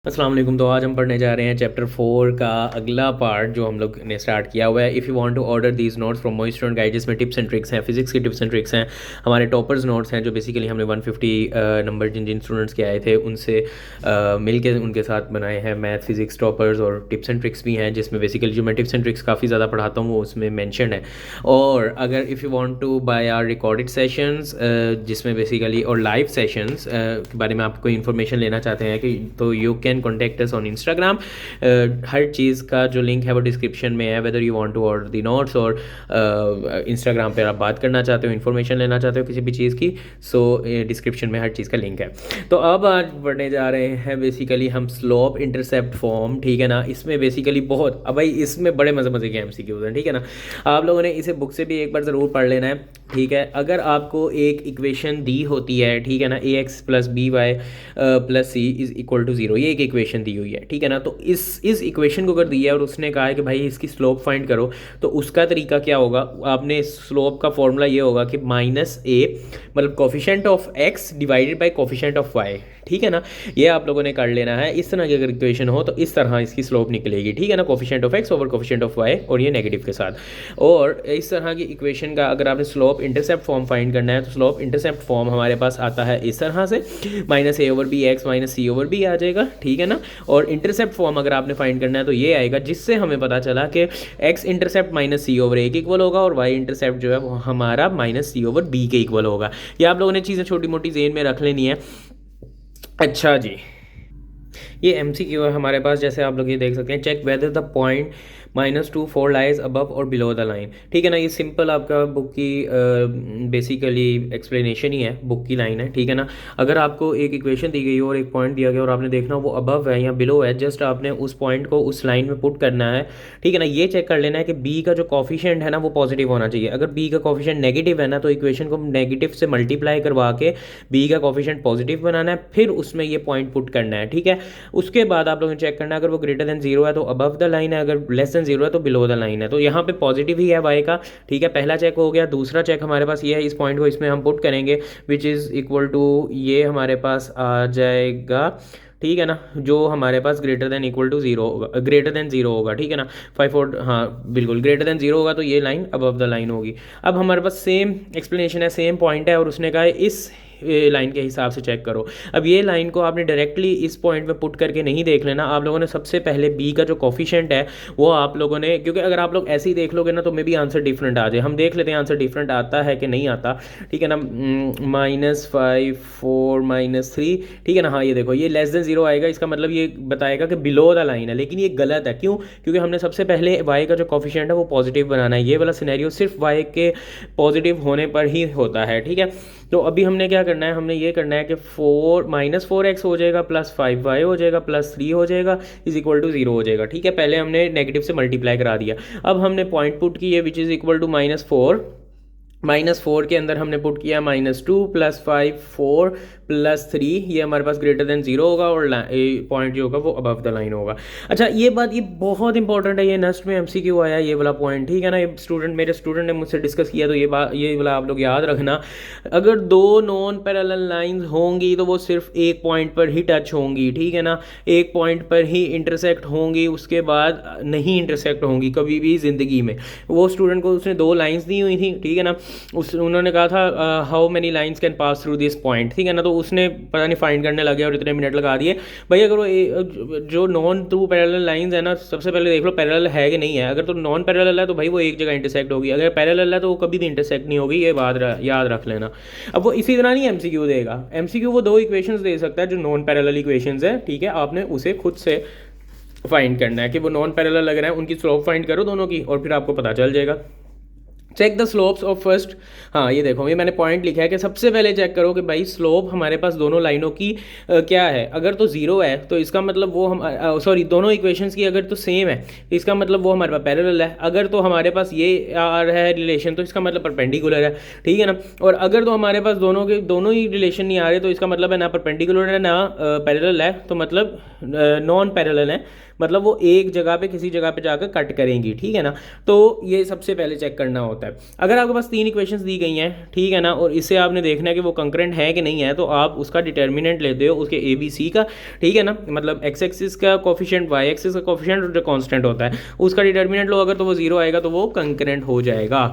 अस्सलाम वालेकुम। तो आज हम पढ़ने जा रहे हैं चैप्टर 4 का अगला पार्ट जो हम लोग ने स्टार्ट किया हुआ है। If you want to order these notes from my student guide, जिसमें टिप्स एंड ट्रिक्स हैं, फिजिक्स की टिप्स एंड ट्रिक्स हैं, हमारे टॉपर्स नोट्स हैं जो बेसिकली हमने 150 नंबर जिन जिन स्टूडेंट्स के आए थे उनसे मिल के उनके साथ बनाए हैं। मैथ फिजिक्स टॉपर्स और टिप्स एंड ट्रिक्स भी हैं जिसमें बेसिकली जो मैं टिप्स एंड ट्रिक्स काफ़ी ज़्यादा पढ़ाता हूँ वो उसमें मैंशन है। और अगर if you want to buy our recorded sessions जिसमें बेसिकली और लाइव सेशंस के बारे में आप कोई इन्फॉर्मेशन लेना चाहते हैं कि तो you can contact us on Instagram. हर चीज़ का जो लिंक है वो डिस्क्रिप्शन में है। Whether you want to order the notes और इंस्टाग्राम पर आप बात करना चाहते हो, इन्फॉर्मेशन लेना चाहते हो किसी भी चीज़ की, सो डिस्क्रिप्शन में हर चीज़ का लिंक है। तो अब आज पढ़ने जा रहे हैं बेसिकली हम स्लोप इंटरसेप्ट फॉर्म, ठीक है ना। इसमें बेसिकली बहुत अब भाई इसमें बड़े मज़े मज़े के एमसीक्यूज हैं, ठीक है ना। आप लोगों ने इसे बुक से भी एक बार ज़रूर पढ़ लेना है, ठीक है। अगर आपको एक इक्वेशन दी होती है, ठीक है ना, A X plus B Y plus C is equal to 0, ये एक इक्वेशन दी हुई है, ठीक है ना। तो इस इक्वेशन को अगर दिया है और उसने कहा है कि भाई इसकी स्लोप फाइंड करो, तो उसका तरीका क्या होगा। आपने स्लोप का फॉर्मूला ये होगा कि माइनस ए मतलब coefficient of x divided by coefficient of y, ठीक है ना। ये आप लोगों ने कर लेना है। इस तरह की अगर इक्वेशन हो तो इस तरह इसकी स्लोप निकलेगी, ठीक है ना। Coefficient of x over coefficient of y और ये नेगेटिव के साथ। और इस तरह की इक्वेशन का अगर आपने स्लोप इंटरसेप्ट फॉर्म फाइंड करना है तो स्लोप इंटरसेप्ट फॉर्म हमारे पास आता है इस तरह से, माइनस ए ओवर बी एक्स माइनस सी ओवर बी आ जाएगा, ठीक है ना। और इंटरसेप्ट फॉर्म अगर आपने फाइंड करना है तो ये आएगा, जिससे हमें पता चला कि एक्स इंटरसेप्ट माइनस सी ओवर ए के इक्वल होगा और वाई इंटरसेप्ट जो है वो हमारा माइनस सी ओवर बी के इक्वल होगा। ये आप लोगों ने चीज़ें छोटी मोटी जेन में रख लेनी है। अच्छा जी, ये एमसीक्यू है हमारे पास, जैसे आप लोग ये देख सकते हैं। Check whether the point -2 4 lies above और बिलो द लाइन, ठीक है ना। ये सिंपल आपका बुक की बेसिकली एक्सप्लेनेशन ही है, बुक की लाइन है, ठीक है ना। अगर आपको एक इक्वेशन दी गई हो और एक पॉइंट दिया गया और आपने देखना वो अबव है या बिलो है, जस्ट आपने उस पॉइंट को उस लाइन में पुट करना है, ठीक है ना। ये चेक कर लेना है कि बी का जो कॉफिशिएंट है ना वो पॉजिटिव होना चाहिए। अगर बी का कॉफिशिएंट नेगेटिव है ना तो इक्वेशन को नेगेटिव से मल्टीप्लाई करवा के बी का कॉफिशिएंट पॉजिटिव बनाना है, फिर उसमें ये पॉइंट पुट करना है, ठीक है। उसके बाद आप लोगों ने चेक करना है अगर वो ग्रेटर देन 0 है तो अबव द लाइन है, अगर लेस देन 0 है तो बिलो द लाइन है। तो यहाँ पे पॉजिटिव ही है वाई का, ठीक है। पहला चेक हो गया। दूसरा चेक हमारे पास ये है, इस पॉइंट को इसमें हम पुट करेंगे विच इज़ इक्वल टू ये हमारे पास आ जाएगा, ठीक है ना, जो हमारे पास ग्रेटर देन इक्वल टू 0 होगा, ग्रेटर देन 0 होगा, ठीक है ना। 5 4 हाँ बिल्कुल ग्रेटर देन 0 होगा तो ये लाइन अबव द लाइन होगी। अब हमारे पास सेम एक्सप्लेनेशन है, सेम पॉइंट है और उसने कहा है इस लाइन के हिसाब से चेक करो। अब ये लाइन को आपने डायरेक्टली इस पॉइंट में पुट करके नहीं देख लेना, आप लोगों ने सबसे पहले बी का जो कॉफिशिएंट है वो आप लोगों ने, क्योंकि अगर आप लोग ऐसे ही देख लोगे ना तो मे भी आंसर डिफरेंट आ जाए। हम देख लेते हैं आंसर डिफरेंट आता है कि नहीं आता, ठीक है ना। -5 4 -3, ठीक है ना। हाँ ये देखो ये लेस देन 0 आएगा, इसका मतलब ये बताएगा कि बिलो द लाइन है, लेकिन ये गलत है। क्यों? क्योंकि हमने सबसे पहले वाई का जो कॉफिशिएंट है वो पॉजिटिव बनाना है। ये वाला सिनेरियो सिर्फ वाई के पॉजिटिव होने पर ही होता है, ठीक है। तो अभी हमने क्या करना है, हमने ये करना है कि -4x हो जाएगा प्लस 5y हो जाएगा प्लस 3 हो जाएगा इज इक्वल टू 0 हो जाएगा, ठीक है। पहले हमने नेगेटिव से मल्टीप्लाई करा दिया। अब हमने पॉइंट पुट की है विच इज़ इक्वल टू -4 के अंदर हमने पुट किया -2 प्लस 5 4 प्लस 3, ये हमारे पास ग्रेटर देन 0 होगा और पॉइंट जो होगा वो अबव द लाइन होगा। अच्छा ये बात ये बहुत इंपॉर्टेंट है, ये नेक्स्ट में एमसीक्यू आया ये वाला पॉइंट, ठीक है ना। ये मेरे स्टूडेंट ने मुझसे डिस्कस किया तो ये वाला आप लोग याद रखना। अगर दो नॉन पैरेलल लाइंस होंगी तो वो सिर्फ एक पॉइंट पर ही टच होंगी, ठीक है ना। एक पॉइंट पर ही इंटरसेक्ट होंगी, उसके बाद नहीं इंटरसेक्ट होंगी कभी भी ज़िंदगी में। वो स्टूडेंट को उसने 2 लाइन्स दी हुई थी, ठीक है ना। उन्होंने कहा था how many lines can pass through this point, ठीक है ना। तो उसने पता नहीं फाइंड करने लगे और इतने मिनट लगा दिए। भाई अगर वो जो नॉन टू पैरेलल लाइंस है ना, सबसे पहले देख लो पैरेलल है कि नहीं है। अगर तो नॉन पैरेलल है तो भाई वो एक जगह इंटरसेक्ट होगी, अगर पैरेलल है तो वो कभी भी इंटरसेक्ट नहीं होगी, ये बात याद रख लेना। अब वो इसी तरह नहीं एमसीक्यू देगा, एमसीक्यू वो 2 इक्वेशंस दे सकता है जो नॉन पैरेलल इक्वेशंस है, ठीक है। आपने उसे खुद से फाइंड करना है कि वो नॉन पैरेलल लग रहा है, उनकी स्लोप फाइंड करो दोनों की और फिर आपको पता चल जाएगा। Check the slopes of first, हाँ ये देखो ये मैंने पॉइंट लिखा है कि सबसे पहले चेक करो कि भाई स्लोप हमारे पास दोनों लाइनों की क्या है। अगर तो 0 है तो इसका मतलब वो हम सॉरी दोनों इक्वेशंस की अगर तो सेम है तो इसका मतलब वो हमारे पास पैरेलल है। अगर तो हमारे पास ये आ रहा है रिलेशन तो इसका मतलब परपेंडिकुलर है, ठीक है ना। और अगर तो हमारे पास दोनों ही रिलेशन नहीं आ रहे तो इसका मतलब है ना परपेंडिकुलर है ना पैरेलल है, तो मतलब नॉन पैरेलल है, मतलब वो एक जगह पे किसी जगह पे जाकर कट करेंगी, ठीक है ना। तो ये सबसे पहले चेक करना होता है। होता है। अगर आपके पास 3 इक्वेशंस दी गई हैं, ठीक है ना, और इससे आपने देखना है कि वो कंकरेंट है कि नहीं है, तो आप उसका डिटर्मिनेंट लेते हो उसके ए बी सी का, ठीक है ना, मतलब एक्स एक्सिस का कोफिशिएंट, वाई एक्सिस का कोफिशिएंट और जो कांस्टेंट होता है उसका डिटर्मिनेंट लो, अगर तो वो 0 आएगा तो वो कंकरेंट हो जाएगा।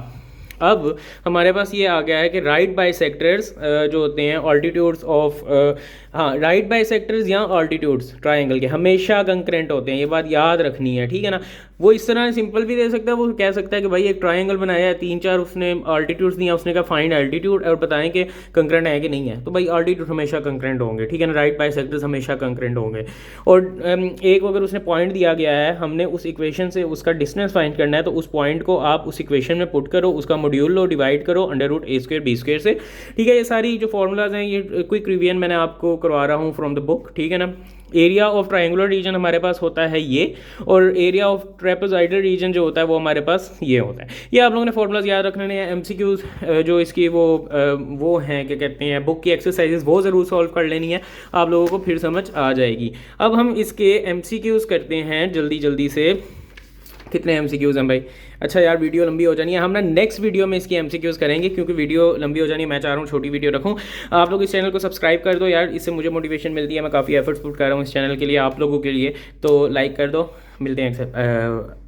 अब हमारे पास ये आ गया है कि राइट बाइसेक्टर्स जो होते हैं ऑल्टीट्यूड्स ऑफ, हाँ, राइट बाइसेक्टर्स या ऑल्टीट्यूड्स ट्राइंगल के हमेशा कंकरेंट होते हैं, ये बात याद रखनी है, ठीक है ना। वो इस तरह सिंपल भी दे सकता है, वो कह सकता है कि भाई एक ट्राइंगल बनाया है, 3-4 उसने ऑल्टीट्यूड्स दिया, उसने कहा फाइंड एल्टीट्यूड और बताएं कि कंकरेंट है कि नहीं है, तो भाई ऑल्टीट्यूड हमेशा कंकरेंट होंगे, ठीक है ना, राइट बाइसेक्टर्स हमेशा कंकरेंट होंगे। और एक अगर उसने पॉइंट दिया गया है, हमने उस इक्वेशन से उसका डिस्टेंस फाइंड करना है, तो उस पॉइंट को आप उस इक्वेशन में पुट करो, उसका मॉड्यूल लो, डिवाइड करो √a² b² से, ठीक है। ये सारी जो फॉर्मूलाज हैं ये क्विक रिवीजन मैंने आपको करवा रहा हूँ फ्रॉम द बुक, ठीक है ना। एरिया ऑफ ट्रायंगुलर रीजन हमारे पास होता है ये, और एरिया ऑफ ट्रेपेजॉइडल रीजन जो होता है वो हमारे पास ये होता है। ये आप लोगों ने फॉर्मूलाज याद रखने हैं। एमसीक्यूज जो इसकी वो हैं, क्या कहते हैं, बुक की एक्सरसाइजेज, वो ज़रूर सॉल्व कर लेनी है, आप लोगों को फिर समझ आ जाएगी। अब हम इसके एमसीक्यूज करते हैं जल्दी जल्दी से। कितने एमसीक्यूज़ हैं भाई? अच्छा यार, वीडियो लंबी हो जानी है, हम ना नेक्स्ट वीडियो में इसकी एमसीक्यूज़ करेंगे, क्योंकि वीडियो लंबी हो जानी है, मैं चाह रहा हूँ छोटी वीडियो रखूँ। आप लोग इस चैनल को सब्सक्राइब कर दो यार, इससे मुझे मोटिवेशन मिलती है, मैं काफ़ी एफर्ट्स पुट कर रहा हूँ इस चैनल के लिए, आप लोगों के लिए, तो लाइक कर दो। मिलते हैं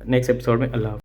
नेक्स्ट एपिसोड में। अल्लाह।